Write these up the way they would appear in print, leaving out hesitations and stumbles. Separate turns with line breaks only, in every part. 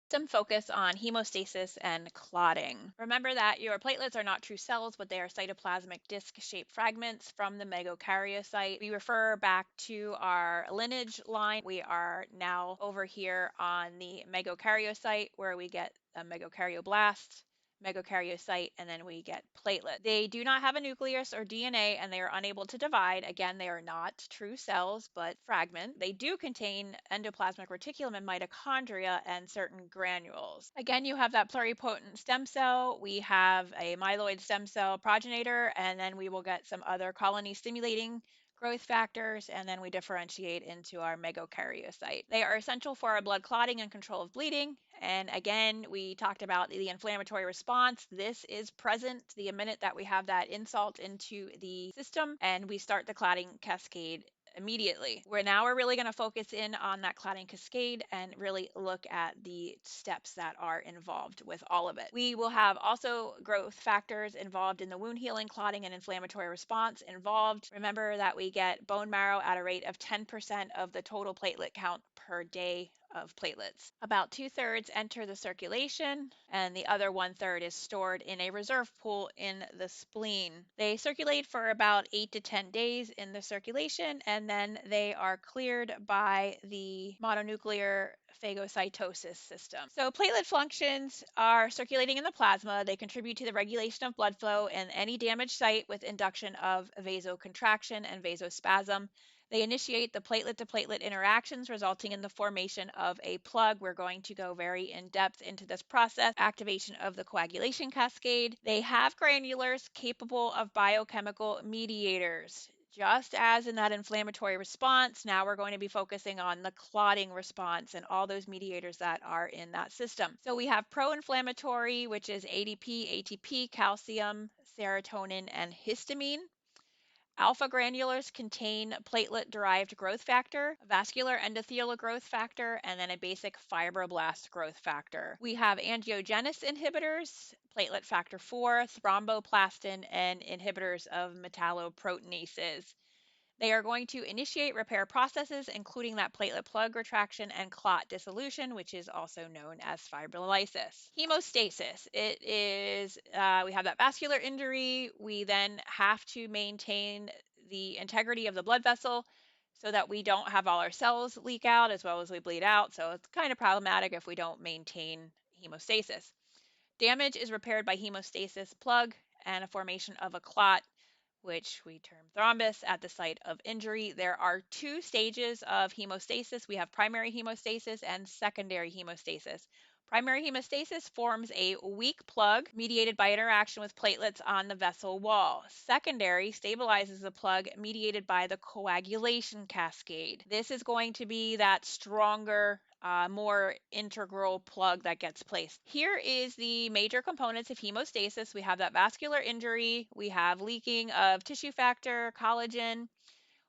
Some focus on hemostasis and clotting. Remember that your platelets are not true cells, but they are cytoplasmic disc-shaped fragments from the megakaryocyte. We refer back to our lineage line. We are now over here on the megakaryocyte where we get a megakaryoblast, megakaryocyte, and then we get platelet. They do not have a nucleus or DNA, and they are unable to divide. Again, they are not true cells, but fragment. They do contain endoplasmic reticulum and mitochondria and certain granules. Again, you have that pluripotent stem cell. We have a myeloid stem cell progenitor, and then we will get some other colony stimulating growth factors, and then we differentiate into our megakaryocyte. They are essential for our blood clotting and control of bleeding. And again, we talked about the inflammatory response. This is present the minute that we have that insult into the system and we start the clotting cascade immediately. We're really going to focus in on that clotting cascade and really look at the steps that are involved with all of it. We will have also growth factors involved in the wound healing, clotting, and inflammatory response involved. Remember that we get bone marrow at a rate of 10% of the total platelet count per day of platelets. About 2/3 enter the circulation, and the other 1/3 is stored in a reserve pool in the spleen. They circulate for about 8 to 10 days in the circulation, and then they are cleared by the mononuclear phagocytosis system. So platelet functions are circulating in the plasma. They contribute to the regulation of blood flow in any damaged site with induction of vasocontraction and vasospasm. They initiate the platelet-to-platelet interactions, resulting in the formation of a plug. We're going to go very in-depth into this process. Activation of the coagulation cascade. They have granulars capable of biochemical mediators. Just as in that inflammatory response, now we're going to be focusing on the clotting response and all those mediators that are in that system. So we have pro-inflammatory, which is ADP, ATP, calcium, serotonin, and histamine. Alpha granulars contain platelet-derived growth factor, vascular endothelial growth factor, and then a basic fibroblast growth factor. We have angiogenesis inhibitors, platelet factor 4, thromboplastin, and inhibitors of metalloproteinases. They are going to initiate repair processes, including that platelet plug retraction and clot dissolution, which is also known as fibrolysis. Hemostasis. It is, we have that vascular injury. We then have to maintain the integrity of the blood vessel so that we don't have all our cells leak out as well as we bleed out. So it's kind of problematic if we don't maintain hemostasis. Damage is repaired by hemostasis plug and a formation of a clot, which we term thrombus, at the site of injury. There are two stages of hemostasis. We have primary hemostasis and secondary hemostasis. Primary hemostasis forms a weak plug mediated by interaction with platelets on the vessel wall. Secondary stabilizes the plug mediated by the coagulation cascade. This is going to be that stronger, more integral plug that gets placed. Here is the major components of hemostasis. We have that vascular injury, we have leaking of tissue factor, collagen,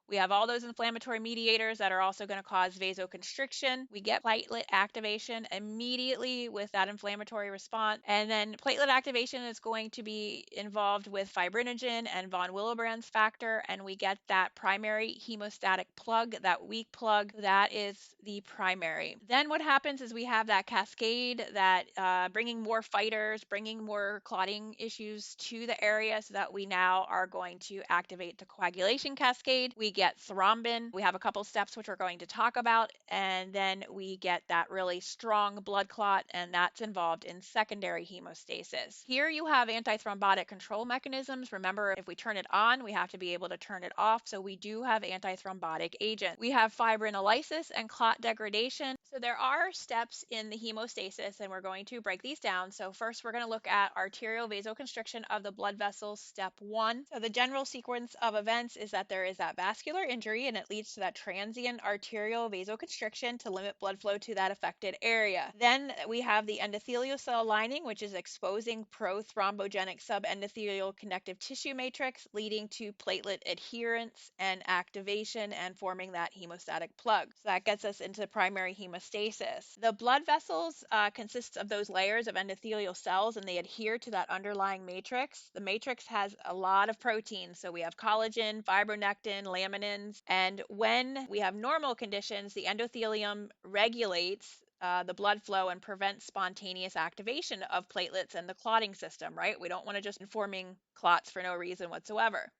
we have all those inflammatory mediators that are also going to cause vasoconstriction. We get platelet activation immediately with that inflammatory response. And then platelet activation is going to be involved with fibrinogen and von Willebrand's factor. And we get that primary hemostatic plug, that weak plug, that is the primary. Then what happens is we have that cascade that bringing more fighters, bringing more clotting issues to the area so that we now are going to activate the coagulation cascade. We get thrombin. We have a couple steps which we're going to talk about, and then we get that really strong blood clot, and that's involved in secondary hemostasis. Here you have antithrombotic control mechanisms. Remember, if we turn it on, we have to be able to turn it off, so we do have antithrombotic agents. We have fibrinolysis and clot degradation. So there are steps in the hemostasis, and we're going to break these down. So first, we're going to look at arterial vasoconstriction of the blood vessels, step 1. So the general sequence of events is that there is that vascular injury, and it leads to that transient arterial vasoconstriction to limit blood flow to that affected area. Then we have the endothelial cell lining, which is exposing prothrombogenic subendothelial connective tissue matrix, leading to platelet adherence and activation and forming that hemostatic plug. So that gets us into primary hemostasis. The blood vessels consist of those layers of endothelial cells, and they adhere to that underlying matrix. The matrix has a lot of proteins, so we have collagen, fibronectin, laminins, and when we have normal conditions, the endothelium regulates the blood flow and prevent spontaneous activation of platelets and the clotting system, right? We don't want to just forming clots for no reason whatsoever.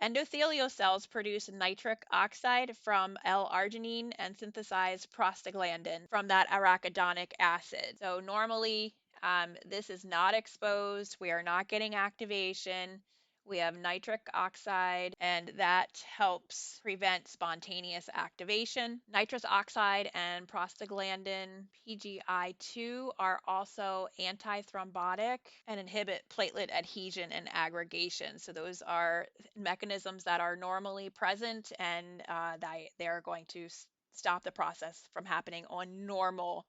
Endothelial cells produce nitric oxide from L-arginine and synthesize prostaglandin from that arachidonic acid. So normally, this is not exposed. We are not getting activation. We have nitric oxide, and that helps prevent spontaneous activation. Nitrous oxide and prostaglandin, PGI2, are also antithrombotic and inhibit platelet adhesion and aggregation. So those are mechanisms that are normally present, and they are going to stop the process from happening on normal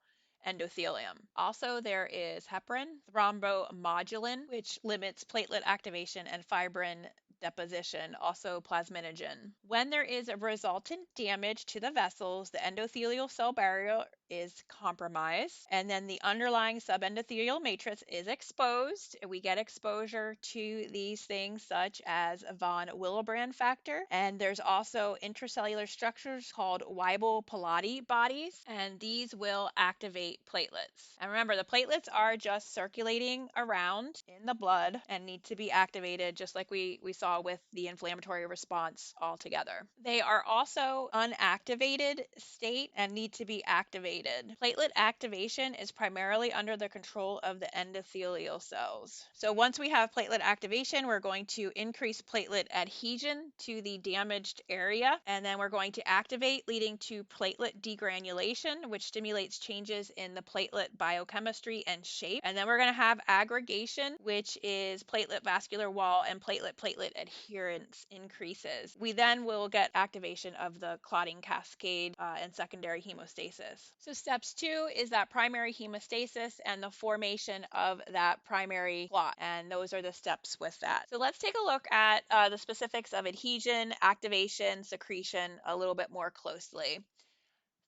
endothelium. Also, there is heparin, thrombomodulin, which limits platelet activation, and fibrin deposition, also plasminogen. When there is a resultant damage to the vessels, the endothelial cell barrier is compromised, and then the underlying subendothelial matrix is exposed. We get exposure to these things such as von Willebrand factor, and there's also intracellular structures called Weibel-Palade bodies, and these will activate platelets. And remember, the platelets are just circulating around in the blood and need to be activated, just like we saw with the inflammatory response altogether. They are also unactivated state and need to be activated. Platelet activation is primarily under the control of the endothelial cells. So once we have platelet activation, we're going to increase platelet adhesion to the damaged area, and then we're going to activate, leading to platelet degranulation, which stimulates changes in the platelet biochemistry and shape. And then we're going to have aggregation, which is platelet vascular wall and platelet adherence increases. We then will get activation of the clotting cascade and secondary hemostasis. So steps 2 is that primary hemostasis and the formation of that primary clot, and those are the steps with that. So let's take a look at the specifics of adhesion, activation, secretion a little bit more closely.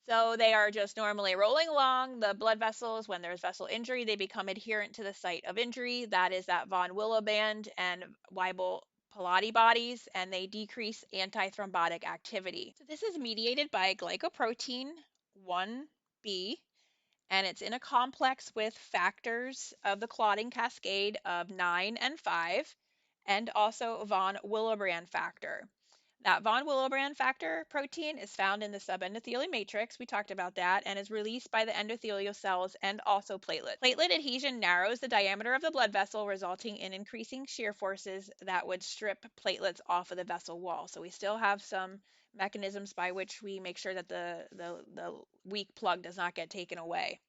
So they are just normally rolling along the blood vessels. When there's vessel injury, they become adherent to the site of injury. That is that von Willebrand and Weibel-Palade bodies, and they decrease antithrombotic activity. So this is mediated by glycoprotein 1b, and it's in a complex with factors of the clotting cascade of 9 and 5, and also von Willebrand factor. That von Willebrand factor protein is found in the subendothelial matrix. We talked about that, and is released by the endothelial cells and also platelets. Platelet adhesion narrows the diameter of the blood vessel, resulting in increasing shear forces that would strip platelets off of the vessel wall. So we still have some mechanisms by which we make sure that the weak plug does not get taken away.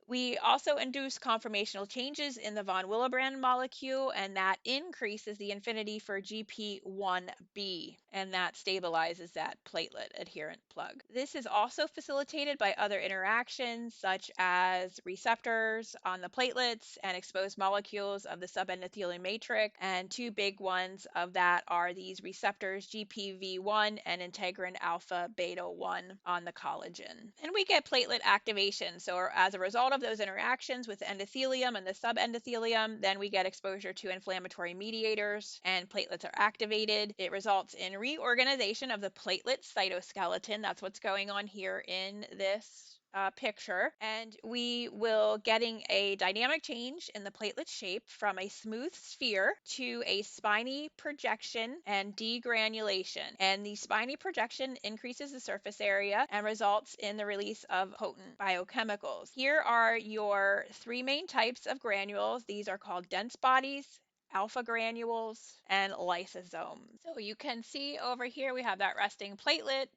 We also induce conformational changes in the von Willebrand molecule, and that increases the affinity for GP1B, and that stabilizes that platelet adherent plug. This is also facilitated by other interactions, such as receptors on the platelets and exposed molecules of the subendothelial matrix, and two big ones of that are these receptors GPV1 and integrin alpha beta 1 on the collagen. And we get platelet activation. So as a result of those interactions with the endothelium and the subendothelium, then we get exposure to inflammatory mediators and platelets are activated. It results in reorganization of the platelet cytoskeleton. That's what's going on here in this picture, and we will getting a dynamic change in the platelet shape from a smooth sphere to a spiny projection and degranulation. And the spiny projection increases the surface area and results in the release of potent biochemicals. Here are your three main types of granules. These are called dense bodies, alpha granules, and lysosomes. So you can see over here we have that resting platelet.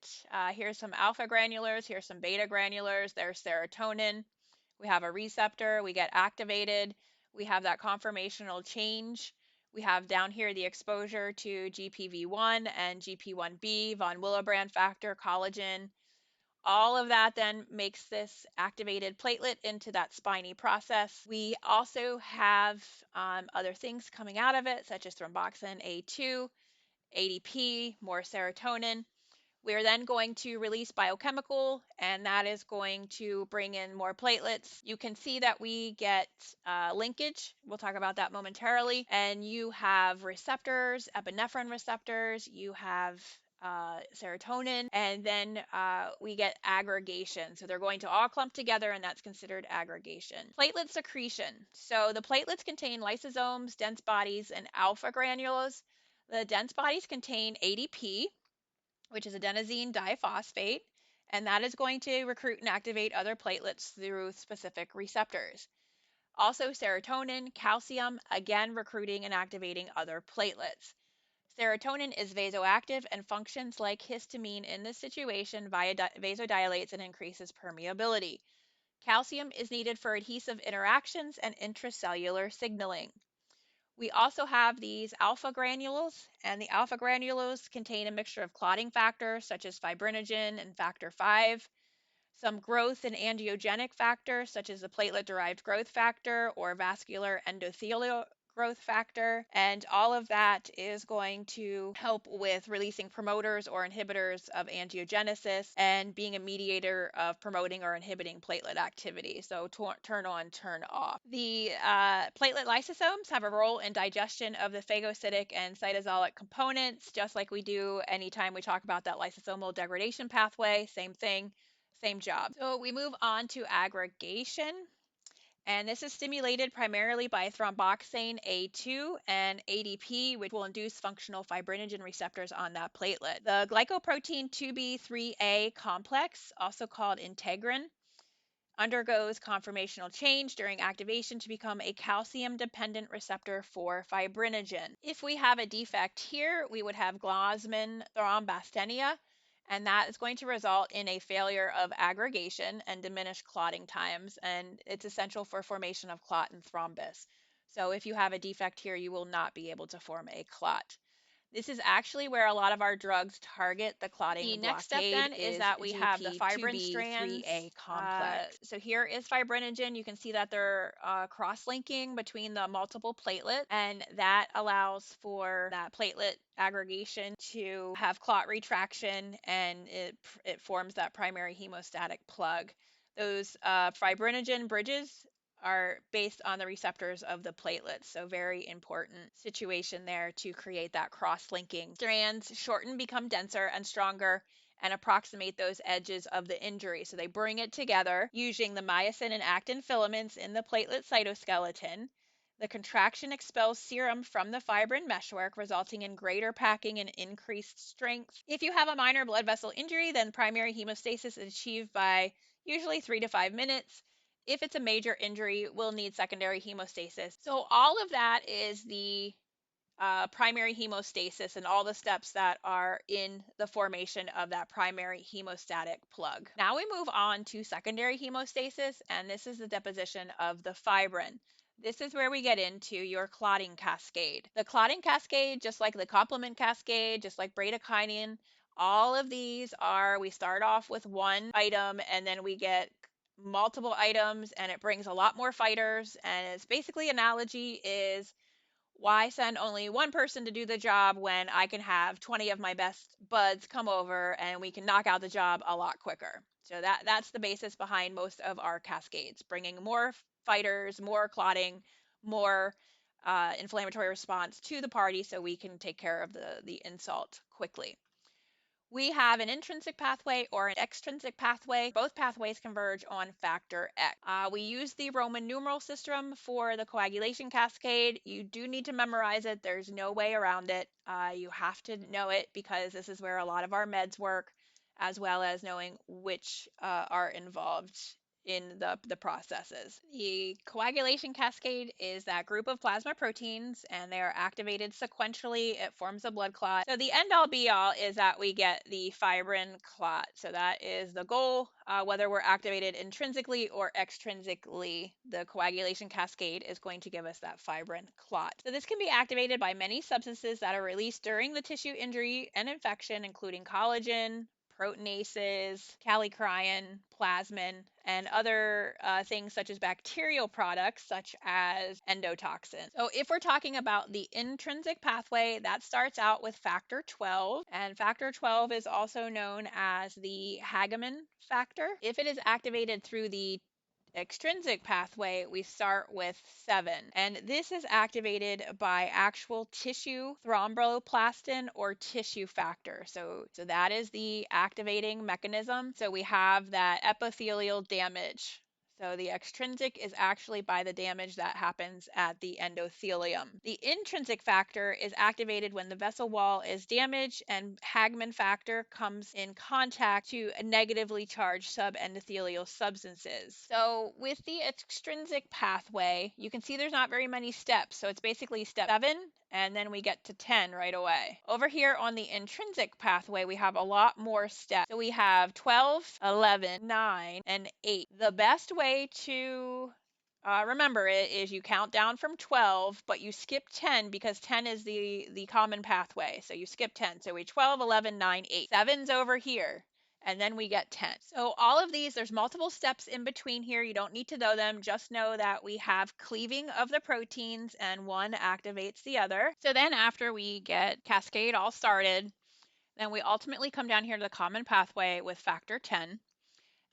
Here's some alpha granulars, here's some beta granulars, there's serotonin. We have a receptor, we get activated, we have that conformational change. We have down here the exposure to GPV1 and GP1B, von Willebrand factor, collagen. All of that then makes this activated platelet into that spiny process. We also have other things coming out of it, such as thromboxane A2, ADP, more serotonin. We're then going to release biochemical, and that is going to bring in more platelets. You can see that we get linkage. We'll talk about that momentarily. And you have receptors, epinephrine receptors. You have serotonin, and then we get aggregation. So they're going to all clump together, and that's considered aggregation. Platelet secretion. So the platelets contain lysosomes, dense bodies, and alpha granules. The dense bodies contain ADP, which is adenosine diphosphate, and that is going to recruit and activate other platelets through specific receptors. Also serotonin, calcium, again recruiting and activating other platelets. Serotonin is vasoactive and functions like histamine in this situation via vasodilates and increases permeability. Calcium is needed for adhesive interactions and intracellular signaling. We also have these alpha granules, and the alpha granules contain a mixture of clotting factors such as fibrinogen and factor V, some growth and angiogenic factors such as the platelet-derived growth factor or vascular endothelial growth factor, and all of that is going to help with releasing promoters or inhibitors of angiogenesis and being a mediator of promoting or inhibiting platelet activity. So turn on, turn off. The platelet lysosomes have a role in digestion of the phagocytic and cytosolic components, just like we do anytime we talk about that lysosomal degradation pathway. Same thing, same job. So we move on to aggregation. And this is stimulated primarily by thromboxane A2 and ADP, which will induce functional fibrinogen receptors on that platelet. The glycoprotein 2B3A complex, also called integrin, undergoes conformational change during activation to become a calcium-dependent receptor for fibrinogen. If we have a defect here, we would have Glasman thrombasthenia, and that is going to result in a failure of aggregation and diminished clotting times, and it's essential for formation of clot and thrombus. So if you have a defect here, you will not be able to form a clot. This is actually where a lot of our drugs target the clotting blockade. The next step then is that we have the fibrin strands. Complex. So here is fibrinogen. You can see that they're cross-linking between the multiple platelets, and that allows for that platelet aggregation to have clot retraction, and it forms that primary hemostatic plug. Those fibrinogen bridges are based on the receptors of the platelets. So very important situation there to create that cross-linking. Strands shorten, become denser and stronger, and approximate those edges of the injury. So they bring it together using the myosin and actin filaments in the platelet cytoskeleton. The contraction expels serum from the fibrin meshwork, resulting in greater packing and increased strength. If you have a minor blood vessel injury, then primary hemostasis is achieved by usually 3 to 5 minutes. If it's a major injury, we'll need secondary hemostasis. So all of that is the primary hemostasis and all the steps that are in the formation of that primary hemostatic plug. Now we move on to secondary hemostasis, and this is the deposition of the fibrin. This is where we get into your clotting cascade. The clotting cascade, just like the complement cascade, just like bradykinin, all of these are, we start off with one item and then we get multiple items, and it brings a lot more fighters, and its basically analogy is, why send only one person to do the job when I can have 20 of my best buds come over and we can knock out the job a lot quicker. So that's the basis behind most of our cascades, bringing more fighters, more clotting, more inflammatory response to the party so we can take care of the insult quickly. We have an intrinsic pathway or an extrinsic pathway. Both pathways converge on factor X. We use the Roman numeral system for the coagulation cascade. You do need to memorize it. There's no way around it. You have to know it because this is where a lot of our meds work, as well as knowing which are involved in the processes. The coagulation cascade is that group of plasma proteins, and they are activated sequentially. It forms a blood clot. So the end all be all is that we get the fibrin clot. So that is the goal, whether we're activated intrinsically or extrinsically. The coagulation cascade is going to give us that fibrin clot. So this can be activated by many substances that are released during the tissue injury and infection, including collagen, proteinases, kallikrein, plasmin, and other things such as bacterial products such as endotoxin. So if we're talking about the intrinsic pathway, that starts out with factor 12, and factor 12 is also known as the Hageman factor. If it is activated through the extrinsic pathway, we start with 7. And this is activated by actual tissue thromboplastin or tissue factor. So that is the activating mechanism. So we have that epithelial damage. So the extrinsic is actually by the damage that happens at the endothelium. The intrinsic factor is activated when the vessel wall is damaged and Hagman factor comes in contact to negatively charged subendothelial substances. So with the extrinsic pathway, you can see there's not very many steps. So it's basically step 7 and then we get to 10 right away. Over here on the intrinsic pathway, we have a lot more steps. So we have 12, 11, 9, and 8. The best way to remember it is you count down from 12, but you skip 10 because 10 is the common pathway. So you skip 10. So we 12, 11, 9, 8. 7's over here. And then we get 10. So all of these, there's multiple steps in between here. You don't need to know them. Just know that we have cleaving of the proteins and one activates the other. So then after we get cascade all started, then we ultimately come down here to the common pathway with factor 10.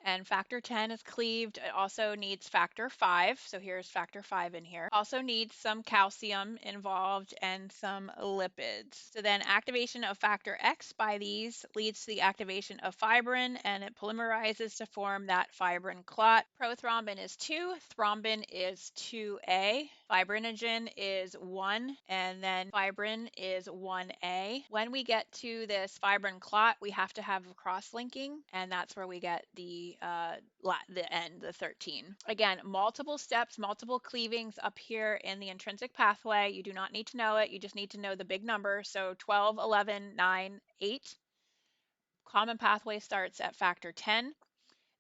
And factor 10 is cleaved. It also needs factor 5. So here's factor 5 in here. Also needs some calcium involved and some lipids. So then activation of factor X by these leads to the activation of fibrin, and it polymerizes to form that fibrin clot. Prothrombin is 2, thrombin is 2A, fibrinogen is 1, and then fibrin is 1A. When we get to this fibrin clot, we have to have cross-linking, and that's where we get the end, the 13. Again, multiple steps, multiple cleavings up here in the intrinsic pathway. You do not need to know it. You just need to know the big number. So 12, 11, 9, 8. Common pathway starts at factor 10.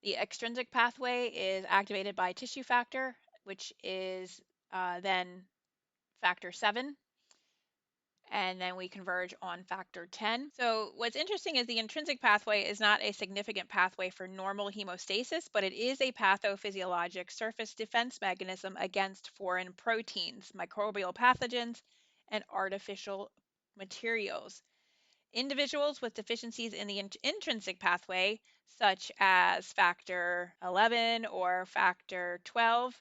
The extrinsic pathway is activated by tissue factor, which is then factor 7. And then we converge on factor 10. So what's interesting is the intrinsic pathway is not a significant pathway for normal hemostasis, but it is a pathophysiologic surface defense mechanism against foreign proteins, microbial pathogens, and artificial materials. Individuals with deficiencies in the intrinsic pathway, such as factor 11 or factor 12,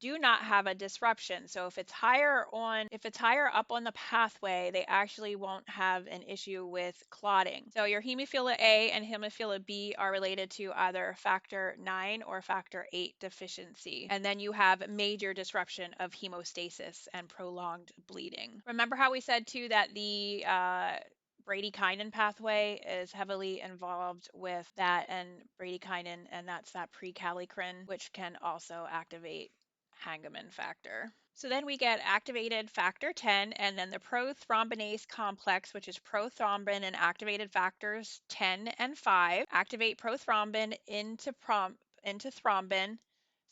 do not have a disruption. So if it's higher up on the pathway, they actually won't have an issue with clotting. So your hemophilia A and hemophilia B are related to either factor 9 or factor 8 deficiency. And then you have major disruption of hemostasis and prolonged bleeding. Remember how we said too that the bradykinin pathway is heavily involved with that, and bradykinin, and that's that prekallikrein, which can also activate Hagman factor. So then we get activated factor 10 and then the prothrombinase complex, which is prothrombin and activated factors 10 and 5, activate prothrombin into thrombin.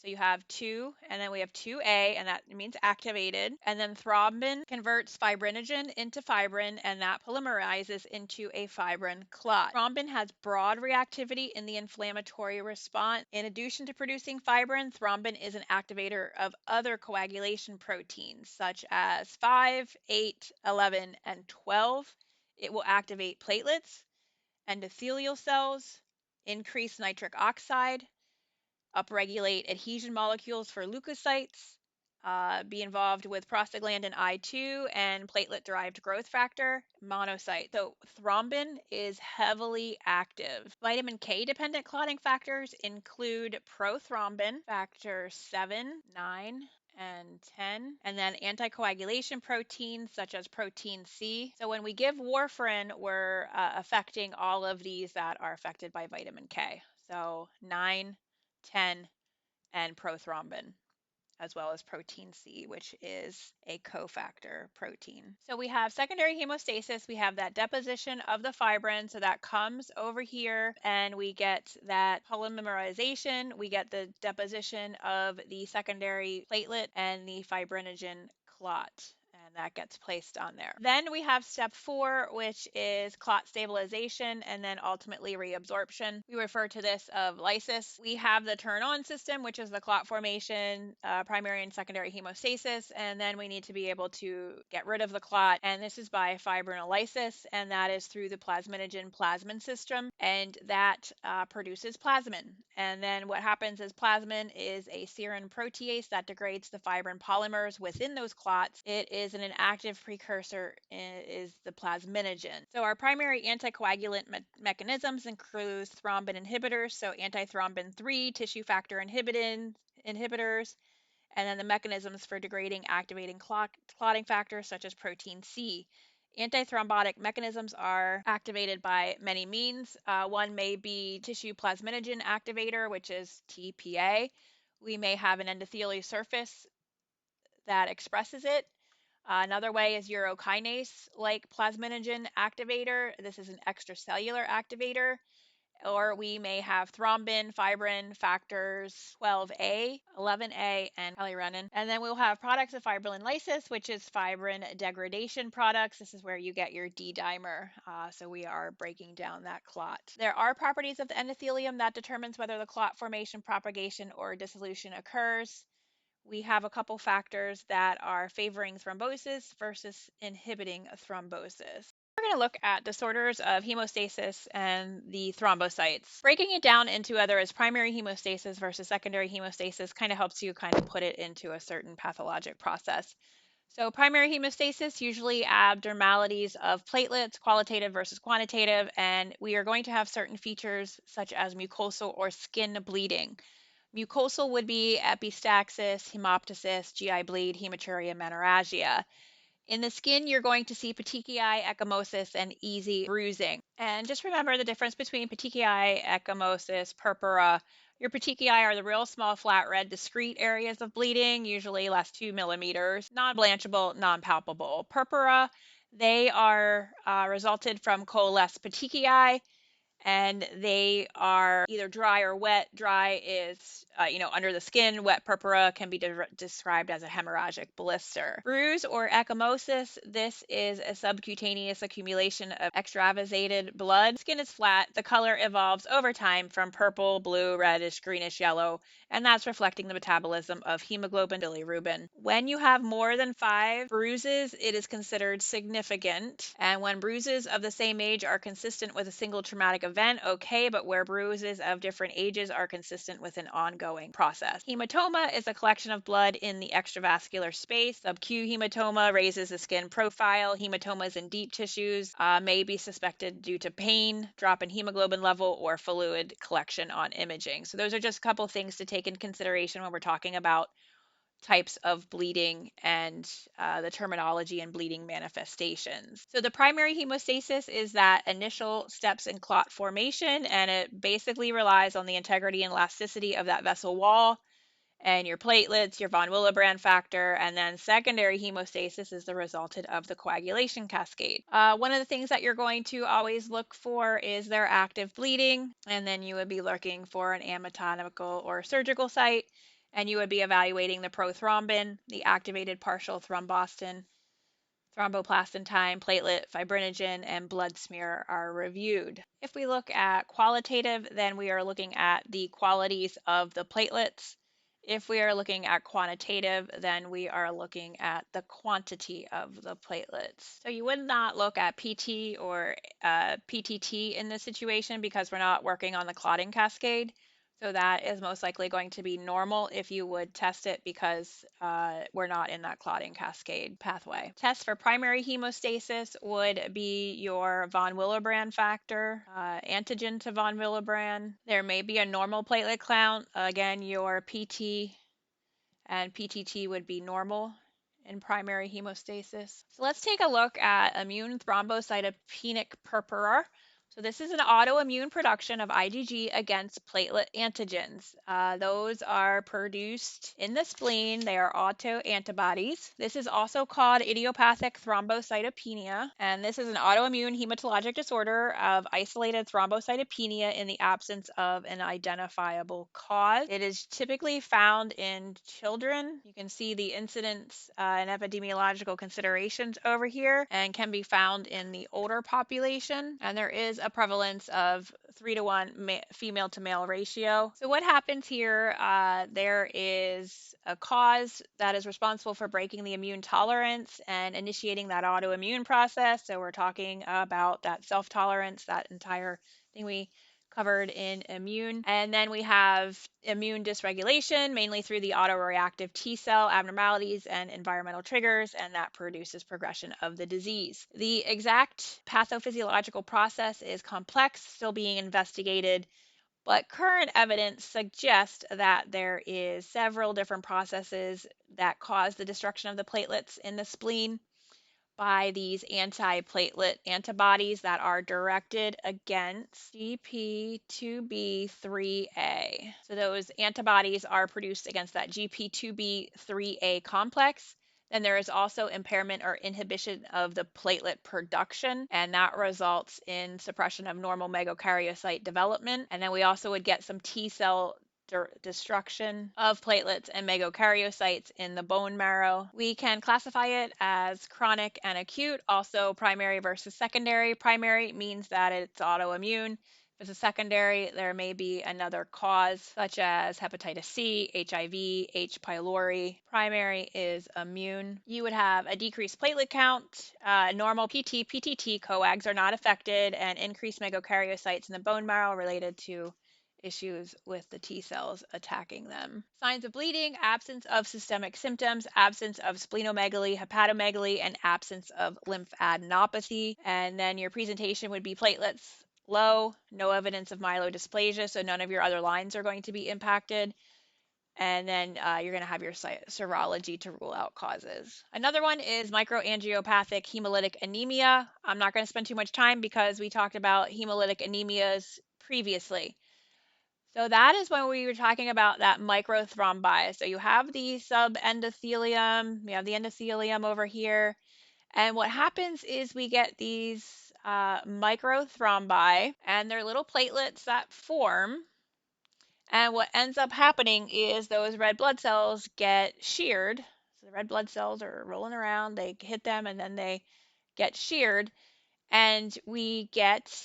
So you have 2 and then we have 2A, and that means activated. And then thrombin converts fibrinogen into fibrin, and that polymerizes into a fibrin clot. Thrombin has broad reactivity in the inflammatory response. In addition to producing fibrin, thrombin is an activator of other coagulation proteins such as 5, 8, 11, and 12. It will activate platelets, endothelial cells, increase nitric oxide, upregulate adhesion molecules for leukocytes, be involved with prostaglandin I2 and platelet-derived growth factor, monocyte. So thrombin is heavily active. Vitamin K dependent clotting factors include prothrombin, factor 7, 9, and 10, and then anticoagulation proteins such as protein C. So when we give warfarin, we're affecting all of these that are affected by vitamin K. So 9, 10, and prothrombin, as well as protein C, which is a cofactor protein. So we have secondary hemostasis. We have that deposition of the fibrin. So that comes over here and we get that polymerization. We get the deposition of the secondary platelet and the fibrinogen clot. and that gets placed on there. Then we have step 4, which is clot stabilization and then ultimately reabsorption. We refer to this of lysis. We have the turn on system, which is the clot formation, primary and secondary hemostasis, and then we need to be able to get rid of the clot, and this is by fibrinolysis, and that is through the plasminogen plasmin system, and that produces plasmin. And then what happens is plasmin is a serine protease that degrades the fibrin polymers within those clots. It is an active precursor, is the plasminogen. So our primary anticoagulant mechanisms include thrombin inhibitors, so antithrombin 3, tissue factor inhibitors, and then the mechanisms for degrading activating clotting factors such as protein C. Antithrombotic mechanisms are activated by many means. One may be tissue plasminogen activator, which is TPA. We may have an endothelial surface that expresses it. Another way is urokinase like plasminogen activator. This is an extracellular activator. Or we may have thrombin, fibrin, factors 12A, 11A, and polyrenin. And then we'll have products of fibrillin lysis, which is fibrin degradation products. This is where you get your D-dimer. So we are breaking down that clot. There are properties of the endothelium that determines whether the clot formation, propagation, or dissolution occurs. We have a couple factors that are favoring thrombosis versus inhibiting thrombosis. We're going to look at disorders of hemostasis and the thrombocytes. Breaking it down into whether it's primary hemostasis versus secondary hemostasis kind of helps you kind of put it into a certain pathologic process. So primary hemostasis, usually abnormalities of platelets, qualitative versus quantitative, and we are going to have certain features such as mucosal or skin bleeding. Mucosal would be epistaxis, hemoptysis, GI bleed, hematuria, menorrhagia. In the skin, you're going to see petechiae, ecchymosis, and easy bruising. And just remember the difference between petechiae, ecchymosis, purpura. Your petechiae are the real small, flat, red, discrete areas of bleeding, usually less 2 millimeters, non-blanchable, non-palpable. Purpura, they are resulted from coalesced petechiae, and they are either dry or wet. Dry is, under the skin. Wet purpura can be described as a hemorrhagic blister. Bruise or ecchymosis, this is a subcutaneous accumulation of extravasated blood. Skin is flat. The color evolves over time from purple, blue, reddish, greenish, yellow, and that's reflecting the metabolism of hemoglobin, bilirubin. When you have more than 5 bruises, it is considered significant, and when bruises of the same age are consistent with a single traumatic event, okay, but where bruises of different ages are consistent with an ongoing process. Hematoma is a collection of blood in the extravascular space. Sub-Q hematoma raises the skin profile. Hematomas in deep tissues may be suspected due to pain, drop in hemoglobin level, or fluid collection on imaging. So those are just a couple things to take in consideration when we're talking about types of bleeding and the terminology and bleeding manifestations. So the primary hemostasis is that initial steps in clot formation, and it basically relies on the integrity and elasticity of that vessel wall and your platelets, your von Willebrand factor, and then secondary hemostasis is the resultant of the coagulation cascade. One of the things that you're going to always look for is their active bleeding, and then you would be looking for an anatomical or surgical site, and you would be evaluating the prothrombin, the activated partial thrombostin, thromboplastin time, platelet fibrinogen, and blood smear are reviewed. If we look at qualitative, then we are looking at the qualities of the platelets. If we are looking at quantitative, then we are looking at the quantity of the platelets. So you would not look at PT or PTT in this situation because we're not working on the clotting cascade. So that is most likely going to be normal if you would test it because we're not in that clotting cascade pathway. Tests for primary hemostasis would be your von Willebrand factor, antigen to von Willebrand. There may be a normal platelet count. Again, your PT and PTT would be normal in primary hemostasis. So let's take a look at immune thrombocytopenic purpura. So this is an autoimmune production of IgG against platelet antigens. Those are produced in the spleen. They are autoantibodies. This is also called idiopathic thrombocytopenia, and this is an autoimmune hematologic disorder of isolated thrombocytopenia in the absence of an identifiable cause. It is typically found in children. You can see the incidence and epidemiological considerations over here, and can be found in the older population. And there is a prevalence of 3-to-1 female to male ratio. So what happens here? There is a cause that is responsible for breaking the immune tolerance and initiating that autoimmune process. So we're talking about that self-tolerance, that entire thing we covered in immune. And then we have immune dysregulation, mainly through the autoreactive T cell abnormalities and environmental triggers, and that produces progression of the disease. The exact pathophysiological process is complex, still being investigated, but current evidence suggests that there is several different processes that cause the destruction of the platelets in the spleen by these antiplatelet antibodies that are directed against GP2B3A. So those antibodies are produced against that GP2B3A complex. Then there is also impairment or inhibition of the platelet production, and that results in suppression of normal megakaryocyte development. And then we also would get some T cell destruction of platelets and megakaryocytes in the bone marrow. We can classify it as chronic and acute, also primary versus secondary. Primary means that it's autoimmune. If it's a secondary, there may be another cause, such as hepatitis C, HIV, H. pylori. Primary is immune. You would have a decreased platelet count. Normal PT, PTT coags are not affected, and increased megakaryocytes in the bone marrow related to issues with the T cells attacking them. Signs of bleeding: absence of systemic symptoms, absence of splenomegaly, hepatomegaly, and absence of lymphadenopathy. And then your presentation would be platelets low, no evidence of myelodysplasia, so none of your other lines are going to be impacted. And then you're going to have your serology to rule out causes. Another one is microangiopathic hemolytic anemia. I'm not going to spend too much time because we talked about hemolytic anemias previously. So that is when we were talking about that microthrombi. So you have the subendothelium, you have the endothelium over here. And what happens is we get these microthrombi, and they're little platelets that form. And what ends up happening is those red blood cells get sheared. So the red blood cells are rolling around, they hit them, and then they get sheared. And we get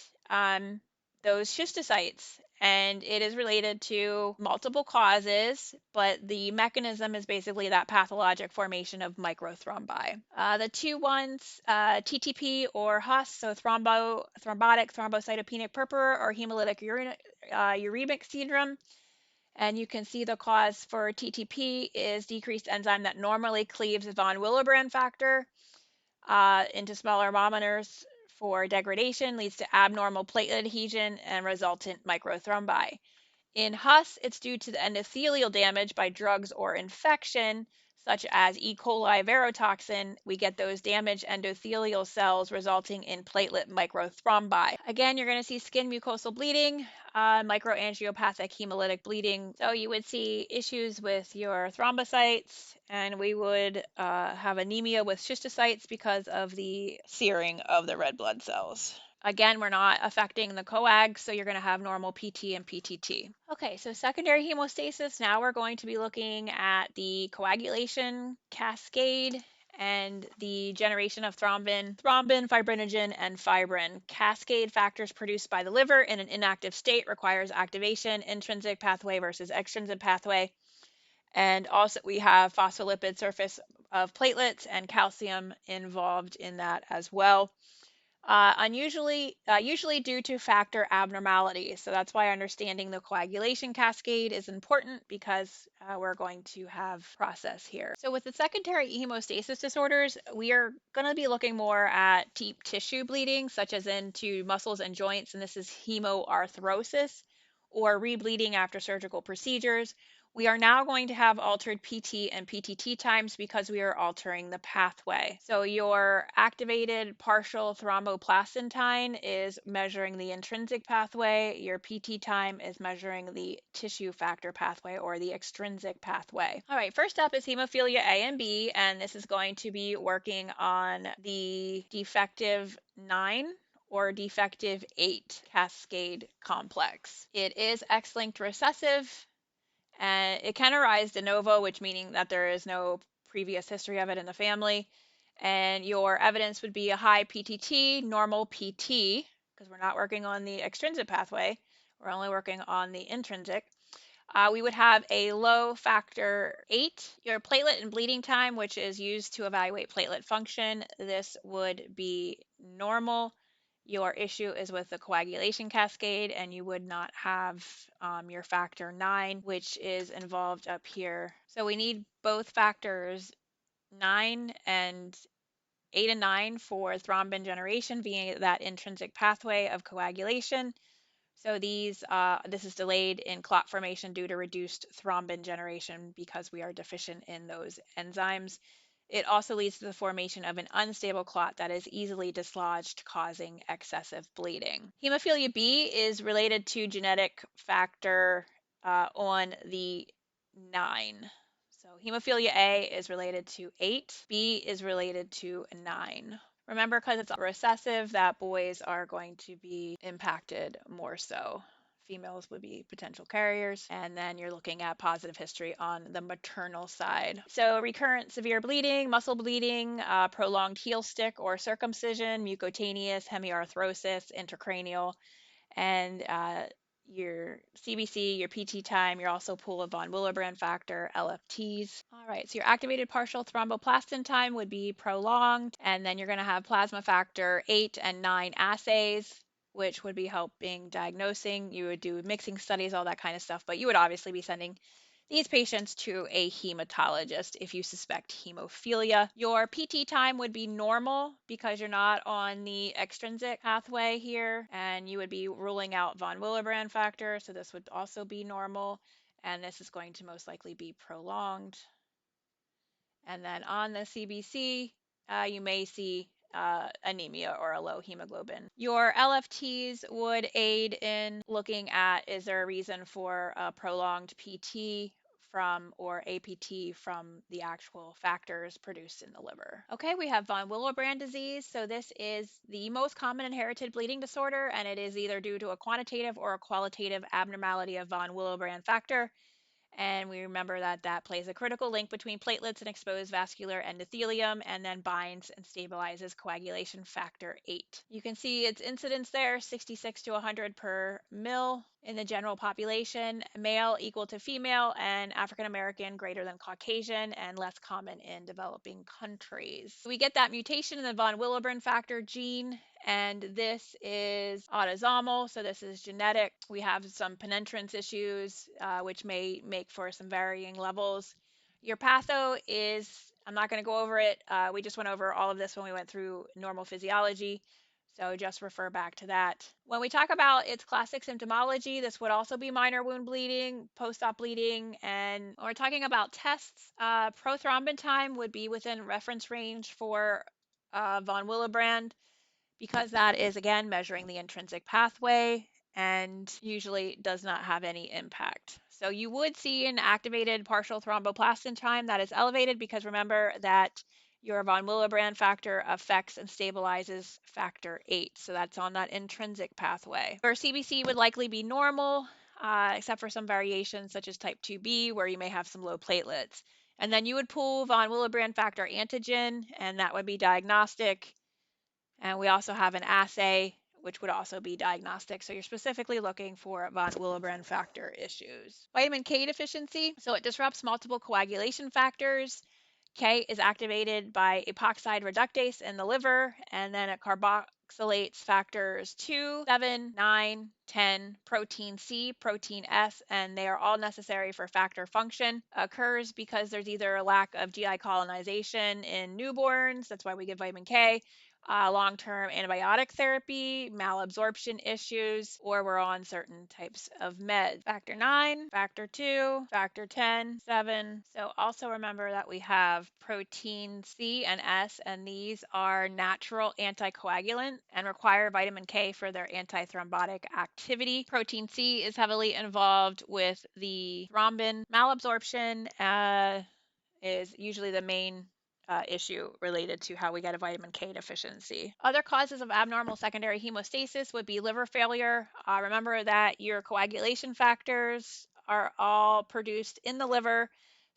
those schistocytes, and it is related to multiple causes, but the mechanism is basically that pathologic formation of microthrombi. The two ones, TTP or HUS, so thrombotic thrombocytopenic purpura or hemolytic uremic syndrome. And you can see the cause for TTP is decreased enzyme that normally cleaves von Willebrand factor into smaller monomers for degradation, leads to abnormal platelet adhesion and resultant microthrombi. In HUS, it's due to the endothelial damage by drugs or infection, such as E. coli verotoxin. We get those damaged endothelial cells resulting in platelet microthrombi. Again, you're going to see skin mucosal bleeding, microangiopathic hemolytic bleeding. So you would see issues with your thrombocytes, and we would have anemia with schistocytes because of the searing of the red blood cells. Again, we're not affecting the coags, so you're going to have normal PT and PTT. Okay, so secondary hemostasis. Now we're going to be looking at the coagulation cascade and the generation of thrombin, fibrinogen, and fibrin. Cascade factors produced by the liver in an inactive state requires activation, intrinsic pathway versus extrinsic pathway. And also we have phospholipid surface of platelets and calcium involved in that as well. Usually due to factor abnormalities. So that's why understanding the coagulation cascade is important, because we're going to have process here. So with the secondary hemostasis disorders, we are going to be looking more at deep tissue bleeding, such as into muscles and joints, and this is hemoarthrosis, or rebleeding after surgical procedures. We are now going to have altered PT and PTT times because we are altering the pathway. So your activated partial thromboplastin is measuring the intrinsic pathway. Your PT time is measuring the tissue factor pathway or the extrinsic pathway. All right, first up is hemophilia A and B, and this is going to be working on the defective 9 or defective 8 cascade complex. It is X-linked recessive, and it can arise de novo, which meaning that there is no previous history of it in the family. And your evidence would be a high PTT, normal PT, because we're not working on the extrinsic pathway. We're only working on the intrinsic. We would have a low factor 8. Your platelet and bleeding time, which is used to evaluate platelet function, this would be normal. Your issue is with the coagulation cascade, and you would not have your factor 9, which is involved up here. So we need both factors 9 and 8 and 9 for thrombin generation via that intrinsic pathway of coagulation. So this is delayed in clot formation due to reduced thrombin generation because we are deficient in those enzymes. It also leads to the formation of an unstable clot that is easily dislodged, causing excessive bleeding. Hemophilia B is related to genetic factor on the 9. So hemophilia A is related to 8, B is related to 9. Remember, because it's recessive, that boys are going to be impacted more so. Females would be potential carriers, and then you're looking at positive history on the maternal side. So recurrent severe bleeding, muscle bleeding, prolonged heel stick or circumcision, mucocutaneous, hemiarthrosis, intracranial, and your CBC, your PT time, your also pool of von Willebrand factor, LFTs. All right, so your activated partial thromboplastin time would be prolonged, and then you're going to have plasma factor 8 and 9 assays, which would be helping diagnosing. You would do mixing studies, all that kind of stuff, but you would obviously be sending these patients to a hematologist if you suspect hemophilia. Your PT time would be normal because you're not on the extrinsic pathway here, and you would be ruling out von Willebrand factor, so this would also be normal, and this is going to most likely be prolonged. And then on the CBC, you may see anemia or a low hemoglobin. Your LFTs would aid in looking at, is there a reason for a prolonged PT from or APT from the actual factors produced in the liver. Okay, we have von Willebrand disease. So this is the most common inherited bleeding disorder, and it is either due to a quantitative or a qualitative abnormality of von Willebrand factor. And we remember that that plays a critical link between platelets and exposed vascular endothelium, and then binds and stabilizes coagulation factor 8. You can see its incidence there, 66 to 100 per mil in the general population, male equal to female, and African American greater than Caucasian, and less common in developing countries. We get that mutation in the von Willebrand factor gene, and this is autosomal, so this is genetic. We have some penetrance issues, which may make for some varying levels. Your patho is, I'm not going to go over it. We just went over all of this when we went through normal physiology, so just refer back to that. When we talk about its classic symptomology, this would also be minor wound bleeding, post-op bleeding, and when we're talking about tests, prothrombin time would be within reference range for von Willebrand, because that is, again, measuring the intrinsic pathway and usually does not have any impact. So you would see an activated partial thromboplastin time that is elevated because remember that your von Willebrand factor affects and stabilizes factor 8. So that's on that intrinsic pathway. Your CBC would likely be normal, except for some variations such as type 2B, where you may have some low platelets. And then you would pull von Willebrand factor antigen, and that would be diagnostic. And we also have an assay, which would also be diagnostic. So you're specifically looking for von Willebrand factor issues. Vitamin K deficiency. So it disrupts multiple coagulation factors. K is activated by epoxide reductase in the liver, and then it carboxylates factors 2, 7, 9, 10, protein C, protein S, and they are all necessary for factor function. Occurs because there's either a lack of GI colonization in newborns, that's why we give vitamin K, long-term antibiotic therapy, malabsorption issues, or we're on certain types of meds. Factor 9, factor 2, factor 10, 7. So also remember that we have protein C and S, and these are natural anticoagulants and require vitamin K for their antithrombotic activity. Protein C is heavily involved with the thrombin. Malabsorption is usually the main issue related to how we get a vitamin K deficiency. Other causes of abnormal secondary hemostasis would be liver failure. Remember that your coagulation factors are all produced in the liver.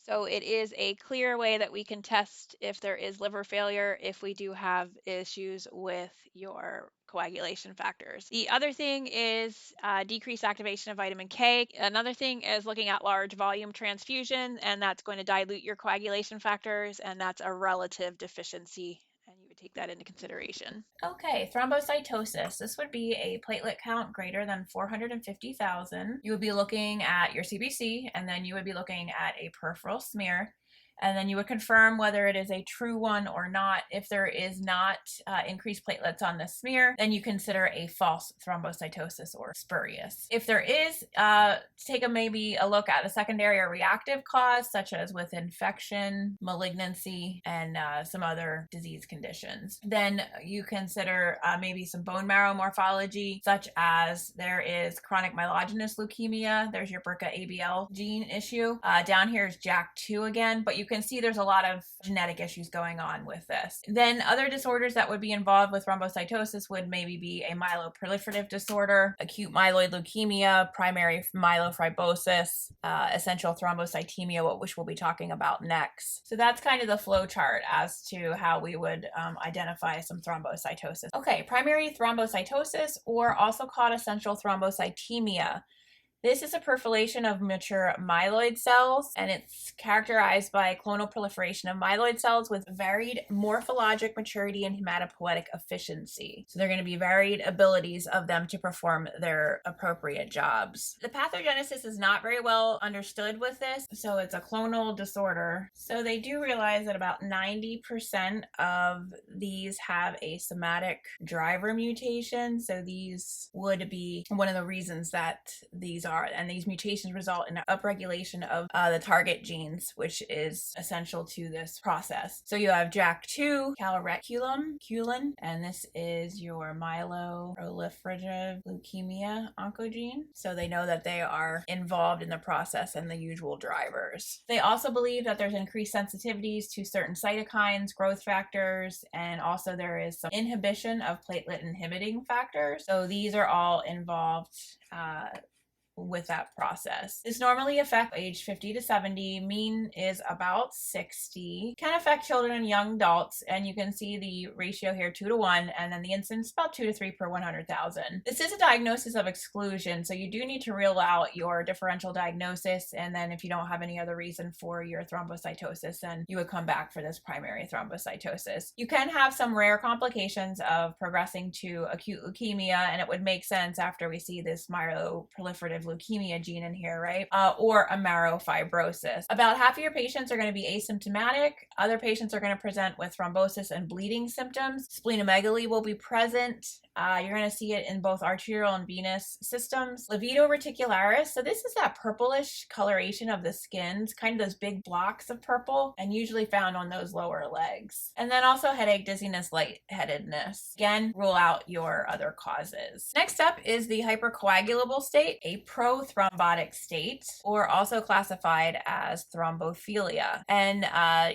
So it is a clear way that we can test if there is liver failure if we do have issues with your coagulation factors. The other thing is decreased activation of vitamin K. Another thing is looking at large volume transfusion, and that's going to dilute your coagulation factors, and that's a relative deficiency, and you would take that into consideration.
Okay, thrombocytosis. This would be a platelet count greater than 450,000. You would be looking at your CBC, and then you would be looking at a peripheral smear. And then you would confirm whether it is a true one or not. If there is not increased platelets on the smear, then you consider a false thrombocytosis or spurious. If there is, take maybe a look at a secondary or reactive cause, such as with infection, malignancy, and some other disease conditions. Then you consider maybe some bone marrow morphology, such as there is chronic myelogenous leukemia. There's your BRCA-ABL gene issue. Down here is JAK2 again, but you can see there's a lot of genetic issues going on with this. Then other disorders that would be involved with thrombocytosis would maybe be a myeloproliferative disorder, acute myeloid leukemia, primary myelofibrosis, essential thrombocythemia, which we'll be talking about next. So that's kind of the flow chart as to how we would identify some thrombocytosis. Okay, primary thrombocytosis, or also called essential thrombocythemia. This is a proliferation of mature myeloid cells, and it's characterized by clonal proliferation of myeloid cells with varied morphologic maturity and hematopoietic efficiency. So they're going to be varied abilities of them to perform their appropriate jobs. The pathogenesis is not very well understood with this, so it's a clonal disorder. So they do realize that about 90% of these have a somatic driver mutation. So these would be one of the reasons that these are, and these mutations result in upregulation of the target genes, which is essential to this process. So you have JAK2, calreticulin, and this is your myeloproliferative leukemia oncogene. So they know that they are involved in the process and the usual drivers. They also believe that there's increased sensitivities to certain cytokines, growth factors, and also there is some inhibition of platelet inhibiting factors. So these are all involved with that process. This normally affects age 50 to 70. Mean is about 60. Can affect children and young adults, and you can see the ratio here 2 to 1, and then the incidence about 2 to 3 per 100,000. This is a diagnosis of exclusion, so you do need to rule out your differential diagnosis, and then if you don't have any other reason for your thrombocytosis, then you would come back for this primary thrombocytosis. You can have some rare complications of progressing to acute leukemia, and it would make sense after we see this myeloproliferative leukemia gene in here, right? Or a marrow fibrosis. About half of your patients are going to be asymptomatic. Other patients are going to present with thrombosis and bleeding symptoms. Splenomegaly will be present. You're going to see it in both arterial and venous systems. Livedo reticularis. So this is that purplish coloration of the skin. It's kind of those big blocks of purple, and usually found on those lower legs. And then also headache, dizziness, lightheadedness. Again, rule out your other causes. Next up is the hypercoagulable state, a prothrombotic state, or also classified as thrombophilia. And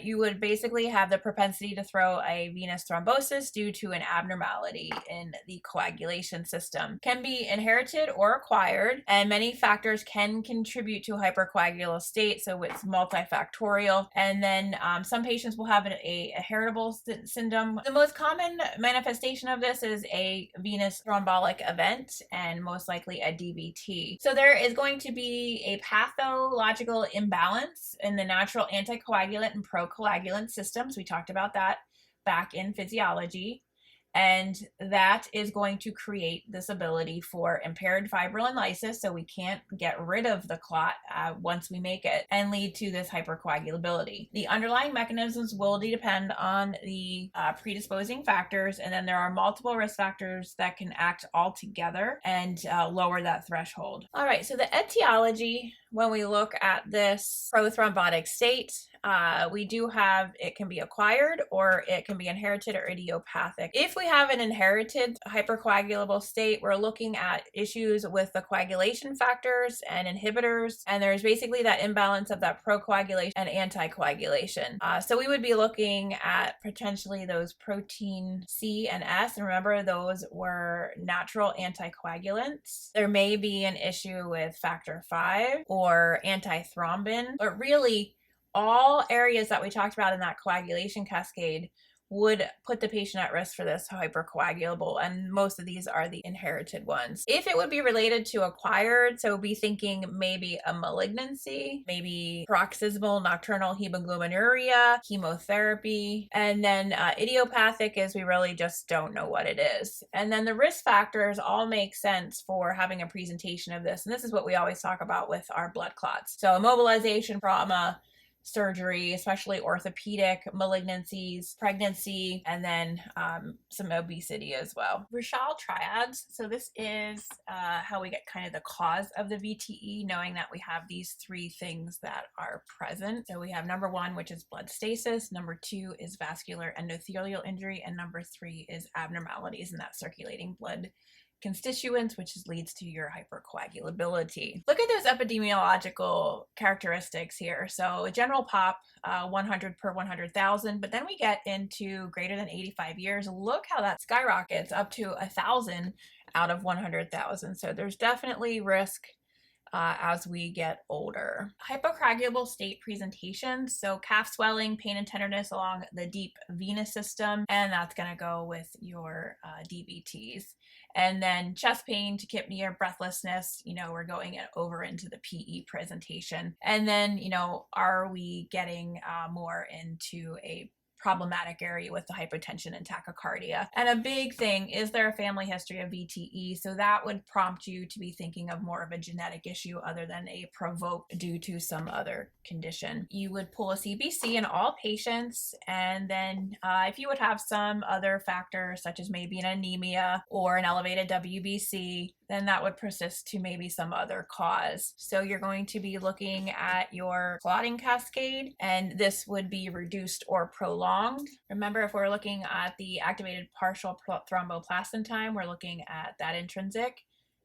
you would basically have the propensity to throw a venous thrombosis due to an abnormality in the coagulation system. Can be inherited or acquired, and many factors can contribute to a hypercoagulable state, so it's multifactorial. And then some patients will have a heritable syndrome. The most common manifestation of this is a venous thrombotic event, and most likely a DVT. So there is going to be a pathological imbalance in the natural anticoagulant and procoagulant systems. We talked about that back in physiology. And that is going to create this ability for impaired fibrinolysis, so we can't get rid of the clot once we make it, and lead to this hypercoagulability. The underlying mechanisms will depend on the predisposing factors, and then there are multiple risk factors that can act all together and lower that threshold. All right, so the etiology, when we look at this prothrombotic state, we do have, it can be acquired or it can be inherited or idiopathic. If we have an inherited hypercoagulable state, we're looking at issues with the coagulation factors and inhibitors, and there's basically that imbalance of that procoagulation and anticoagulation. So we would be looking at potentially those protein C and S, and remember those were natural anticoagulants. There may be an issue with factor V or antithrombin, but really all areas that we talked about in that coagulation cascade would put the patient at risk for this hypercoagulable, and most of these are the inherited ones. If it would be related to acquired, so be thinking maybe a malignancy, maybe paroxysmal nocturnal hemoglobinuria, chemotherapy, and then idiopathic is we really just don't know what it is. And then the risk factors all make sense for having a presentation of this, and this is what we always talk about with our blood clots. So immobilization, trauma, surgery, especially orthopedic, malignancies, pregnancy, and then some obesity as well. Richal triads. So this is how we get kind of the cause of the VTE, knowing that we have these three things that are present. So we have number one, which is blood stasis. Number two is vascular endothelial injury. And number three is abnormalities in that circulating blood constituents, which leads to your hypercoagulability. Look at those epidemiological characteristics here. So general pop, 100 per 100,000, but then we get into greater than 85 years. Look how that skyrockets up to 1,000 out of 100,000. So there's definitely risk as we get older. Hypocoagulable state presentation, so calf swelling, pain and tenderness along the deep venous system, and that's going to go with your DVTs. And then chest pain, tachypnea, breathlessness, we're going over into the PE presentation. And then, are we getting more into a problematic area with the hypotension and tachycardia? And a big thing, is there a family history of VTE? So that would prompt you to be thinking of more of a genetic issue other than a provoked due to some other condition. You would pull a CBC in all patients, and then if you would have some other factors such as maybe an anemia or an elevated WBC, then that would persist to maybe some other cause. So you're going to be looking at your clotting cascade, and this would be reduced or prolonged. Remember, if we're looking at the activated partial thromboplastin time, we're looking at that intrinsic,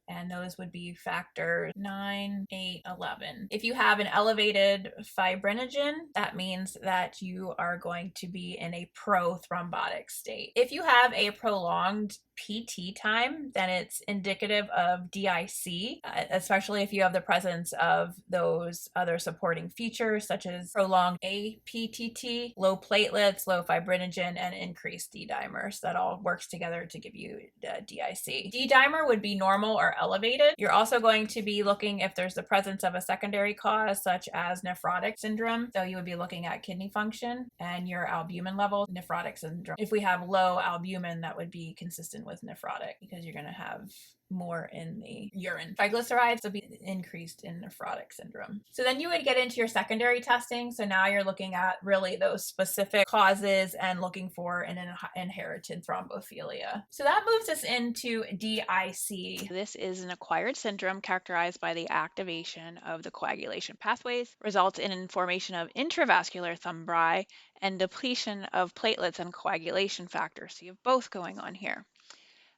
and those would be factors 9, 8, 11. If you have an elevated fibrinogen, that means that you are going to be in a prothrombotic state. If you have a prolonged PT time, then it's indicative of DIC, especially if you have the presence of those other supporting features such as prolonged APTT, low platelets, low fibrinogen, and increased D-dimer. So that all works together to give you DIC. D-dimer would be normal or elevated. You're also going to be looking if there's the presence of a secondary cause such as nephrotic syndrome. So you would be looking at kidney function and your albumin level, nephrotic syndrome. If we have low albumin, that would be consistent with nephrotic because you're going to have more in the urine. Triglycerides will be increased in nephrotic syndrome. So then you would get into your secondary testing. So now you're looking at really those specific causes and looking for an inherited thrombophilia. So that moves us into DIC.
This is an acquired syndrome characterized by the activation of the coagulation pathways, results in formation of intravascular thrombi and depletion of platelets and coagulation factors. So you have both going on here.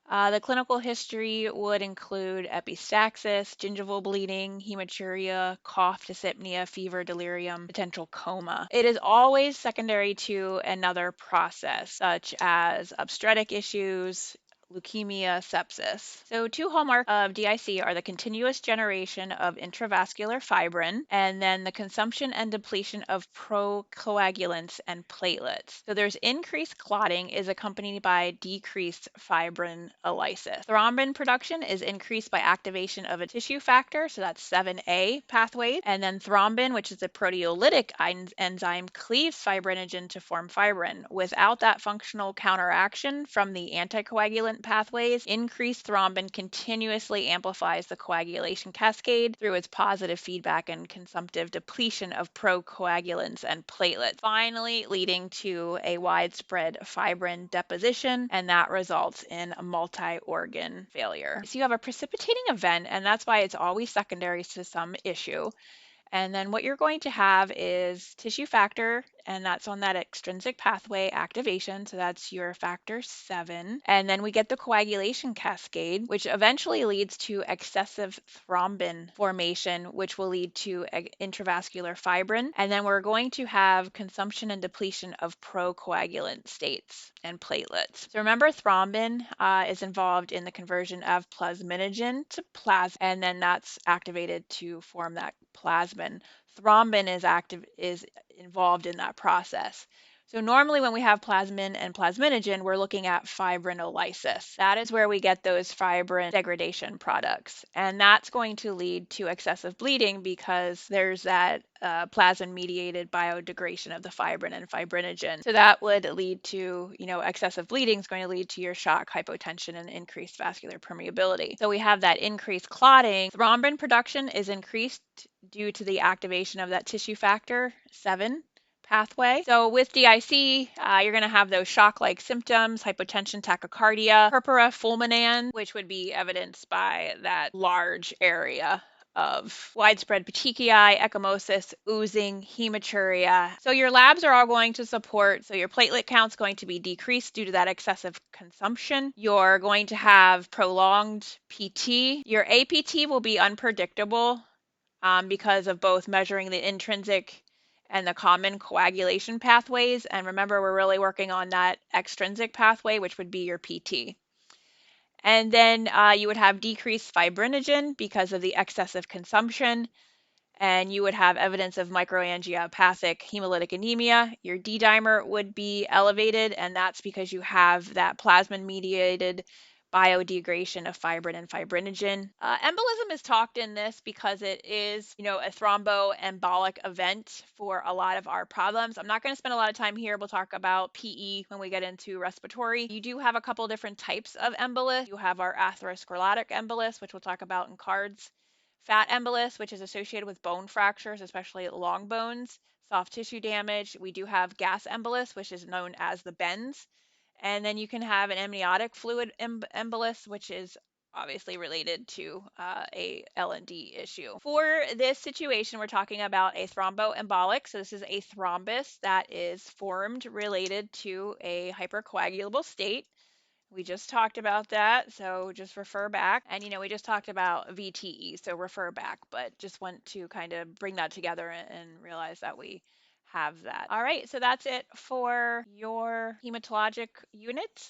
The clinical history would include epistaxis, gingival bleeding, hematuria, cough, dyspnea, fever, delirium, potential coma. It is always secondary to another process, such as obstetric issues, leukemia, sepsis. So two hallmarks of DIC are the continuous generation of intravascular fibrin and then the consumption and depletion of procoagulants and platelets. So there's increased clotting is accompanied by decreased fibrinolysis. Thrombin production is increased by activation of a tissue factor, so that's 7A pathway, and then thrombin, which is a proteolytic enzyme, cleaves fibrinogen to form fibrin. Without that functional counteraction from the anticoagulant pathways, increased thrombin continuously amplifies the coagulation cascade through its positive feedback and consumptive depletion of procoagulants and platelets, finally leading to a widespread fibrin deposition, and that results in a multi-organ failure. So you have a precipitating event, and that's why it's always secondary to some issue. And then what you're going to have is tissue factor, and that's on that extrinsic pathway activation. So that's your factor 7. And then we get the coagulation cascade, which eventually leads to excessive thrombin formation, which will lead to intravascular fibrin. And then we're going to have consumption and depletion of procoagulant states and platelets. So remember, thrombin is involved in the conversion of plasminogen to plasma, and then that's activated to form that plasmin. Thrombin is involved in that process. So normally when we have plasmin and plasminogen, we're looking at fibrinolysis. That is where we get those fibrin degradation products. And that's going to lead to excessive bleeding because there's that plasmin-mediated biodegradation of the fibrin and fibrinogen. So that would lead to, excessive bleeding is going to lead to your shock, hypotension, and increased vascular permeability. So we have that increased clotting. Thrombin production is increased due to the activation of that tissue factor 7 pathway. So with DIC, you're going to have those shock-like symptoms, hypotension, tachycardia, purpura fulminans, which would be evidenced by that large area of widespread petechiae, ecchymosis, oozing, hematuria. So your labs are all going to support, so your platelet count's going to be decreased due to that excessive consumption. You're going to have prolonged PT. Your APT will be unpredictable because of both measuring the intrinsic and the common coagulation pathways. And remember, we're really working on that extrinsic pathway, which would be your PT. And then you would have decreased fibrinogen because of the excessive consumption. And you would have evidence of microangiopathic hemolytic anemia. Your D-dimer would be elevated, and that's because you have that plasmin-mediated biodegradation of fibrin and fibrinogen. Embolism is talked in this because it is, a thromboembolic event for a lot of our problems. I'm not going to spend a lot of time here. We'll talk about PE when we get into respiratory. You do have a couple different types of embolus. You have our atherosclerotic embolus, which we'll talk about in cards. Fat embolus, which is associated with bone fractures, especially long bones, soft tissue damage. We do have gas embolus, which is known as the bends. And then you can have an amniotic fluid embolus, which is obviously related to a L&D issue. For this situation, we're talking about a thromboembolic. So this is a thrombus that is formed related to a hypercoagulable state. We just talked about that, so just refer back. And, we just talked about VTE, so refer back, but just want to kind of bring that together and realize that we have that. All right, so that's it for your hematologic unit.